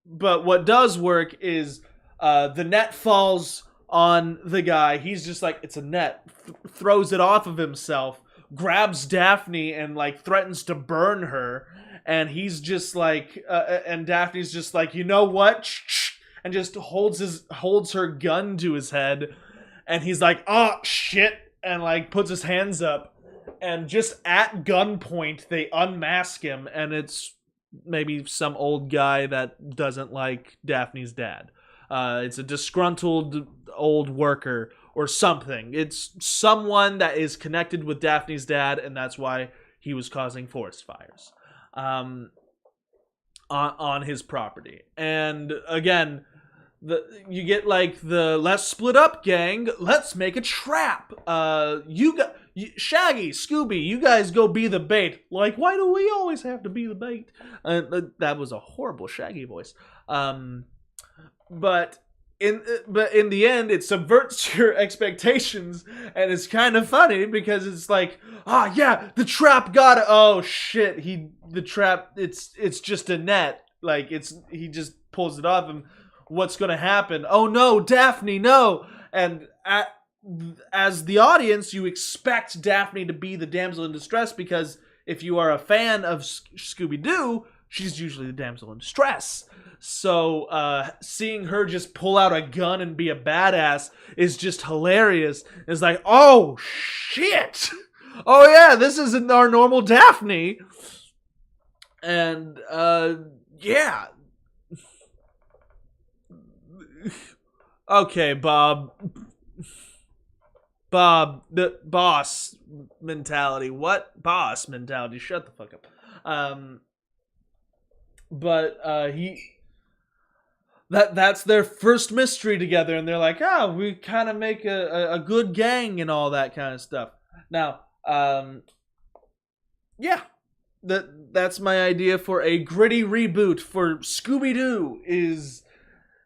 But what does work is the net falls on the guy. He's just like, it's a net. Throws it off of himself, grabs Daphne and like threatens to burn her. And he's just like, and Daphne's just like, you know what? And just holds her gun to his head. And he's like, oh shit. And like puts his hands up. And just at gunpoint, they unmask him. And it's maybe some old guy that doesn't like Daphne's dad. It's a disgruntled old worker or something. It's someone that is connected with Daphne's dad, and that's why he was causing forest fires on his property. And again, you get like the let's split up, gang. Let's make a trap. Shaggy, Scooby, you guys go be the bait. Like, why do we always have to be the bait? That was a horrible Shaggy voice. But but in the end, it subverts your expectations, and it's kind of funny because it's like, yeah, the trap got it. Oh shit, the trap. It's just a net. Like he just pulls it off, and what's gonna happen? Oh no, Daphne, no! And as the audience, you expect Daphne to be the damsel in distress because if you are a fan of Scooby Doo, she's usually the damsel in distress. So seeing her just pull out a gun and be a badass is just hilarious. It's like, oh shit! Oh yeah, this isn't our normal Daphne. And yeah. Okay, Bob. The boss mentality. What? Boss mentality. Shut the fuck up. But that's their first mystery together, and they're like, we kind of make a good gang and all that kind of stuff. Now, yeah, that's my idea for a gritty reboot for Scooby-Doo is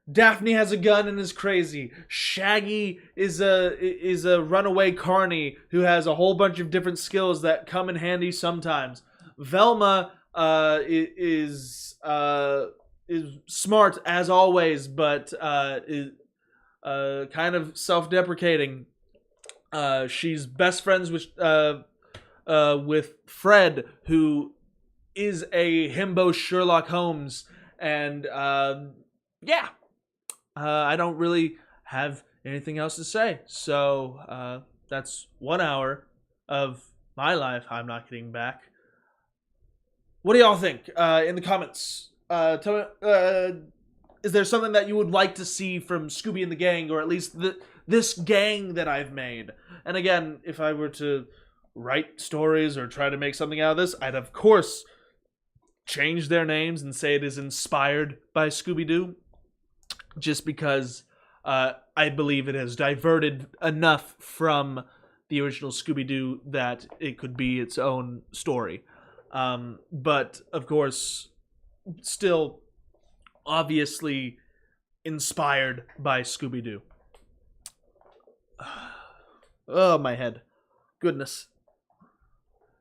Daphne has a gun and is crazy. Shaggy is a runaway carny who has a whole bunch of different skills that come in handy sometimes. Velma is smart as always, but is kind of self-deprecating. She's best friends with Fred, who is a himbo Sherlock Holmes, and yeah. I don't really have anything else to say. So that's 1 hour of my life I'm not getting back. What do y'all think? In the comments. Tell me, is there something that you would like to see from Scooby and the Gang, or at least this gang that I've made? And again, if I were to write stories or try to make something out of this, I'd of course change their names and say it is inspired by Scooby-Doo. Just because I believe it has diverted enough from the original Scooby-Doo that it could be its own story. But, of course, still obviously inspired by Scooby-Doo. Oh, my head. Goodness.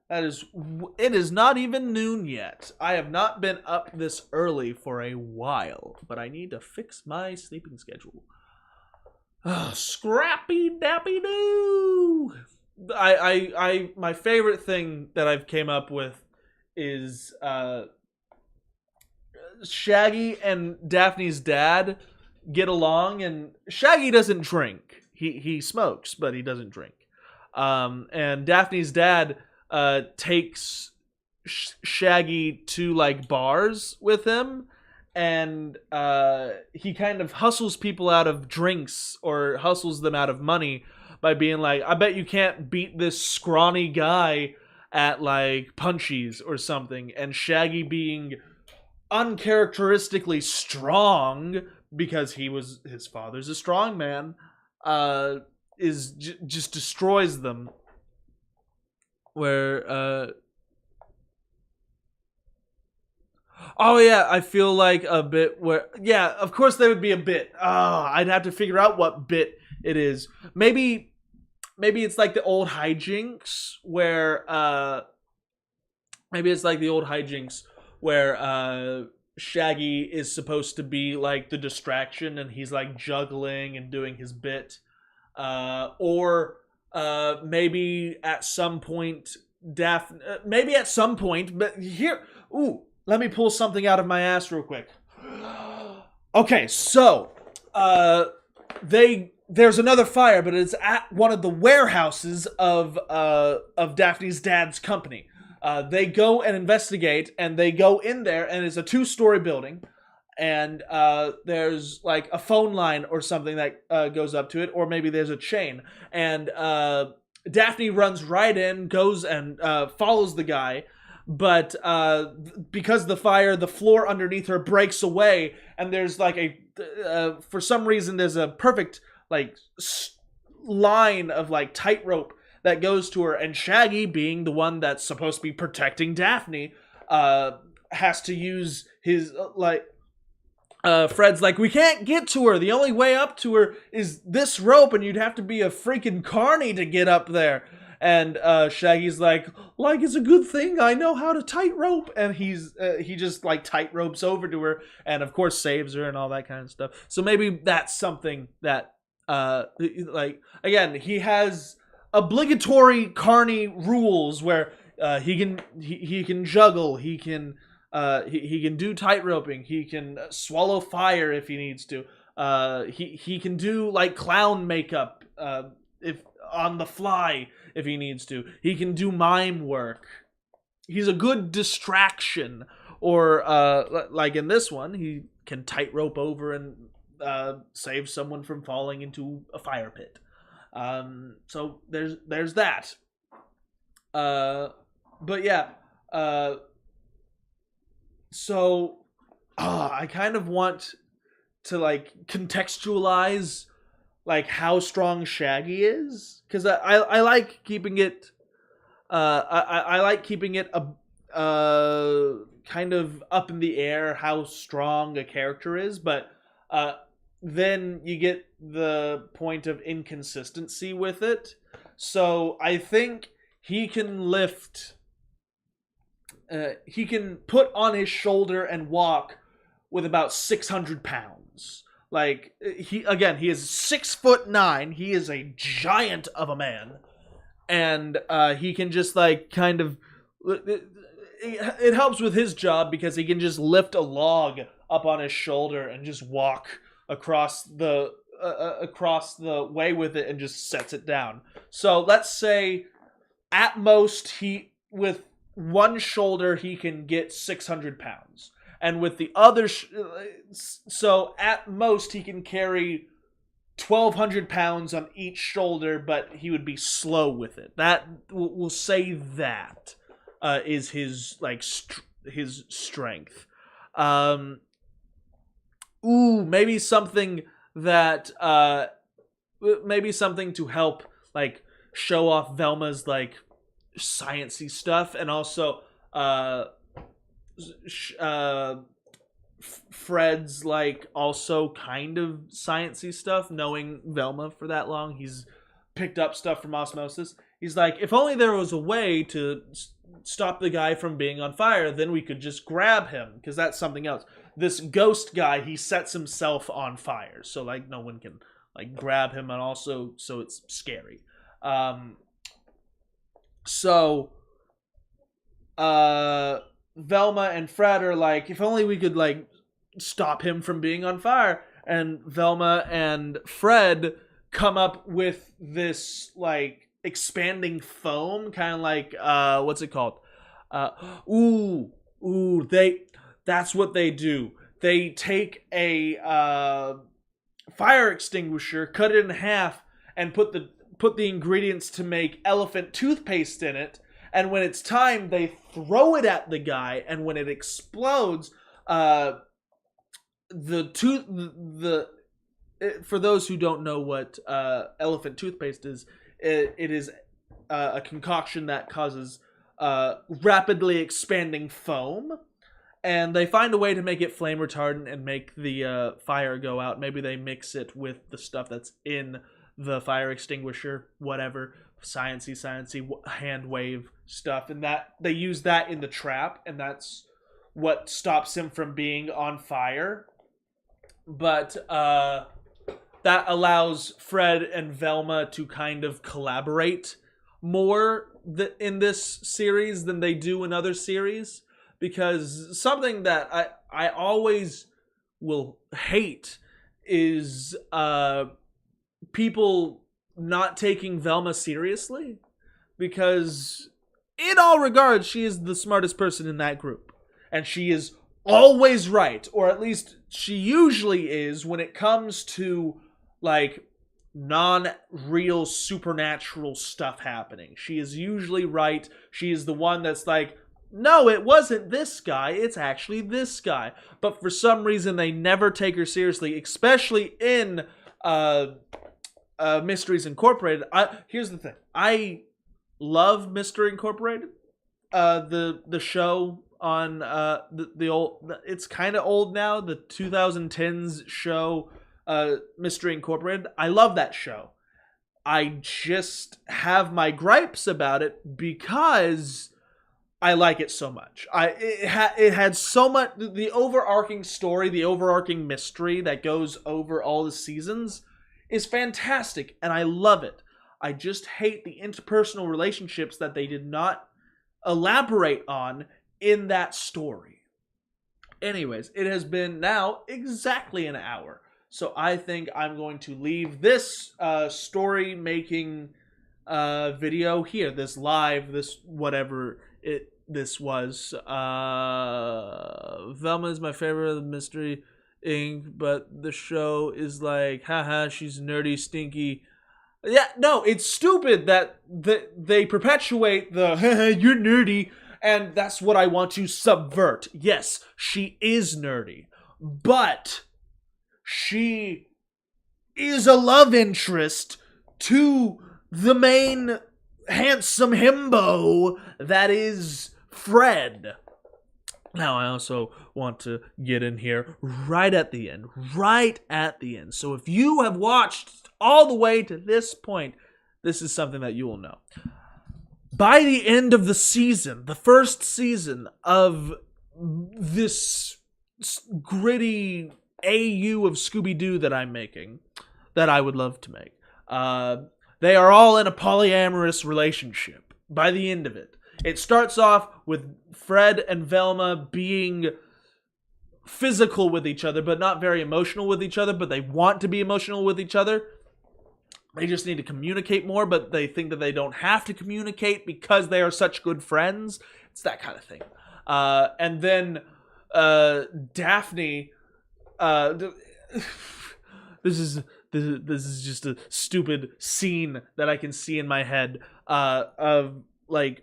It is not even noon yet. I have not been up this early for a while, but I need to fix my sleeping schedule. Scrappy dappy doo! My favorite thing that I've came up with is Shaggy and Daphne's dad get along, and Shaggy doesn't drink. He smokes, but he doesn't drink. And Daphne's dad takes Shaggy to like bars with him, and he kind of hustles people out of drinks or hustles them out of money by being like, I bet you can't beat this scrawny guy at like punchies or something. And Shaggy, being uncharacteristically strong because his father's a strong man, just destroys them. Where oh yeah, I feel like a bit where, yeah, of course there would be a bit. I'd have to figure out what bit it is. Maybe it's like the old hijinks where Shaggy is supposed to be like the distraction and he's like juggling and doing his bit. Or maybe at some point Daphne, but here, let me pull something out of my ass real quick. Okay, so there's another fire, but it's at one of the warehouses of Daphne's dad's company. They go and investigate, and they go in there, and it's a 2-story building, and there's like a phone line or something that goes up to it, or maybe there's a chain, and Daphne runs right in, goes and follows the guy, but because of the fire, the floor underneath her breaks away, and there's like for some reason there's a perfect like line of like tightrope that goes to her, and Shaggy, being the one that's supposed to be protecting Daphne, has to use his Fred's like, we can't get to her. The only way up to her is this rope, and you'd have to be a freaking carny to get up there. And Shaggy's like it's a good thing I know how to tightrope. And he just like tightropes over to her, and of course saves her and all that kind of stuff. So maybe that's something that like, again, he has obligatory carny rules where he can juggle, he can do tightroping, he can swallow fire if he needs to. He can do like clown makeup if on the fly if he needs to. He can do mime work. He's a good distraction. Or like in this one, he can tightrope over and save someone from falling into a fire pit. So there's that. But yeah. So I kind of want to like contextualize like how strong Shaggy is, because I like keeping it I like keeping it kind of up in the air how strong a character is, but then you get the point of inconsistency with it. So I think he can lift he can put on his shoulder and walk with about 600 pounds. Like, he is 6'9". He is a giant of a man. And he can just, like, kind of... It helps with his job because he can just lift a log up on his shoulder and just walk across the way with it and just sets it down. So let's say at most with one shoulder he can get 600 pounds. And with the other, so at most he can carry 1,200 pounds on each shoulder, but he would be slow with it. That we'll say that is his his strength. Maybe something that maybe something to help like show off Velma's like sciencey stuff, and also Fred's like also kind of sciencey stuff. Knowing Velma for that long, he's picked up stuff from osmosis. He's like, if only there was a way to stop the guy from being on fire, then we could just grab him, because that's something else. This ghost guy, he sets himself on fire, so like no one can like grab him, and also so it's scary. Velma and Fred are like, if only we could like stop him from being on fire. And Velma and Fred come up with this like expanding foam, kind of like what's it called? That's what they do. They take a fire extinguisher, cut it in half, and put the ingredients to make elephant toothpaste in it. And when it's time, they throw it at the guy, and when it explodes, for those who don't know what elephant toothpaste is, it is a concoction that causes rapidly expanding foam, and they find a way to make it flame retardant and make the fire go out. Maybe they mix it with the stuff that's in the fire extinguisher, whatever. Sciencey hand wave stuff, and that they use that in the trap, and that's what stops him from being on fire. But that allows Fred and Velma to kind of collaborate more in this series than they do in other series, because something that I always will hate is people not taking Velma seriously, because in all regards she is the smartest person in that group, and she is always right, or at least she usually is when it comes to like non-real supernatural stuff happening. She is usually right. She is the one that's like, no, it wasn't this guy, it's actually this guy. But for some reason they never take her seriously, especially in Mysteries Incorporated. Here's the thing. I love Mystery Incorporated, the show on the old. It's kind of old now. The 2010s show, Mystery Incorporated. I love that show. I just have my gripes about it because I like it so much. It had so much, the overarching story, the overarching mystery that goes over all the seasons is fantastic, and I love it. I just hate the interpersonal relationships that they did not elaborate on in that story. Anyways, it has been now exactly an hour. So I think I'm going to leave this story-making video here, this live, this whatever this was. Velma is my favorite of the Mystery Inc., but the show is like, haha, she's nerdy, stinky. Yeah, no, it's stupid that they perpetuate the you're nerdy, and that's what I want to subvert. Yes, she is nerdy, but she is a love interest to the main handsome himbo that is Fred. Now, I also want to get in here right at the end. So if you have watched all the way to this point, this is something that you will know. By the end of the season, the first season of this gritty AU of Scooby-Doo that I'm making, that I would love to make, they are all in a polyamorous relationship by the end of it. It starts off with Fred and Velma being physical with each other, but not very emotional with each other, but they want to be emotional with each other. They just need to communicate more, but they think that they don't have to communicate because they are such good friends. It's that kind of thing. And then Daphne... This is just a stupid scene that I can see in my head of like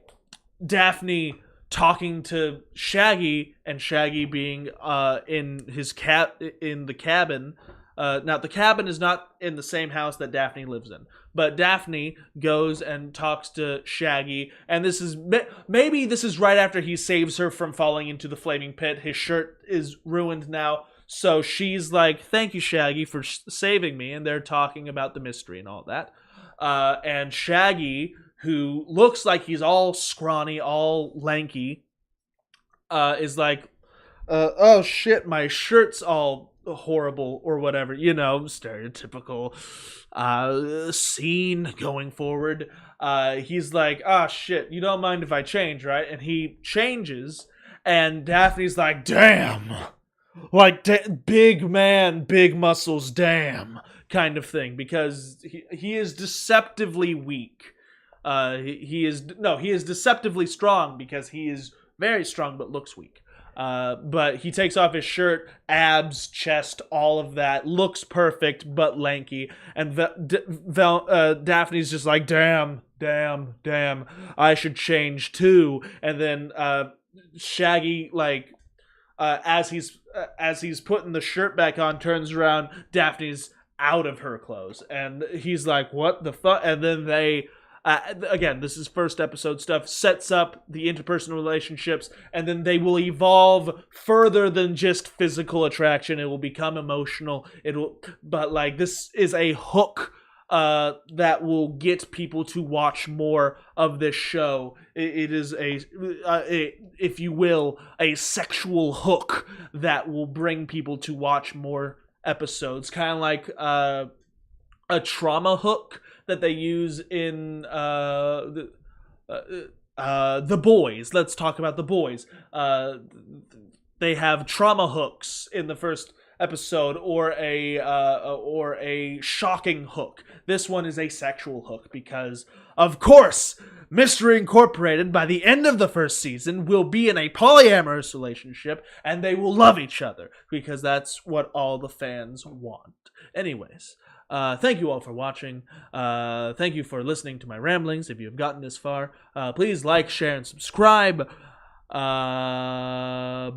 Daphne talking to Shaggy, and Shaggy being in the cabin. Now the cabin is not in the same house that Daphne lives in, but Daphne goes and talks to Shaggy, and this is maybe this is right after he saves her from falling into the flaming pit. His shirt is ruined now. So she's like, thank you, Shaggy, for saving me. And they're talking about the mystery and all that. And Shaggy, who looks like he's all scrawny, all lanky, is like, oh shit, my shirt's all horrible or whatever. You know, stereotypical scene going forward. He's like, oh shit, you don't mind if I change, right? And he changes. And Daphne's like, damn. Like, big man, big muscles, damn, kind of thing, because he is deceptively weak. He is deceptively strong because he is very strong but looks weak. But he takes off his shirt, abs, chest, all of that, looks perfect but lanky, and Daphne's just like, damn, I should change too. And then Shaggy, like, as he's putting the shirt back on, turns around, Daphne's out of her clothes, and he's like, what the fuck? And then they again, this is first episode stuff, sets up the interpersonal relationships, and then they will evolve further than just physical attraction. It will become emotional. But like, this is a hook that will get people to watch more of this show. It is if you will, a sexual hook that will bring people to watch more episodes. Kind of like a trauma hook that they use in The Boys. Let's talk about The Boys. They have trauma hooks in the first episode, or a shocking hook. This one is a sexual hook because, of course, Mystery Incorporated, by the end of the first season, will be in a polyamorous relationship, and they will love each other, because that's what all the fans want. Anyways, thank you all for watching. Thank you for listening to my ramblings. If you have gotten this far, please like, share, and subscribe. Bye.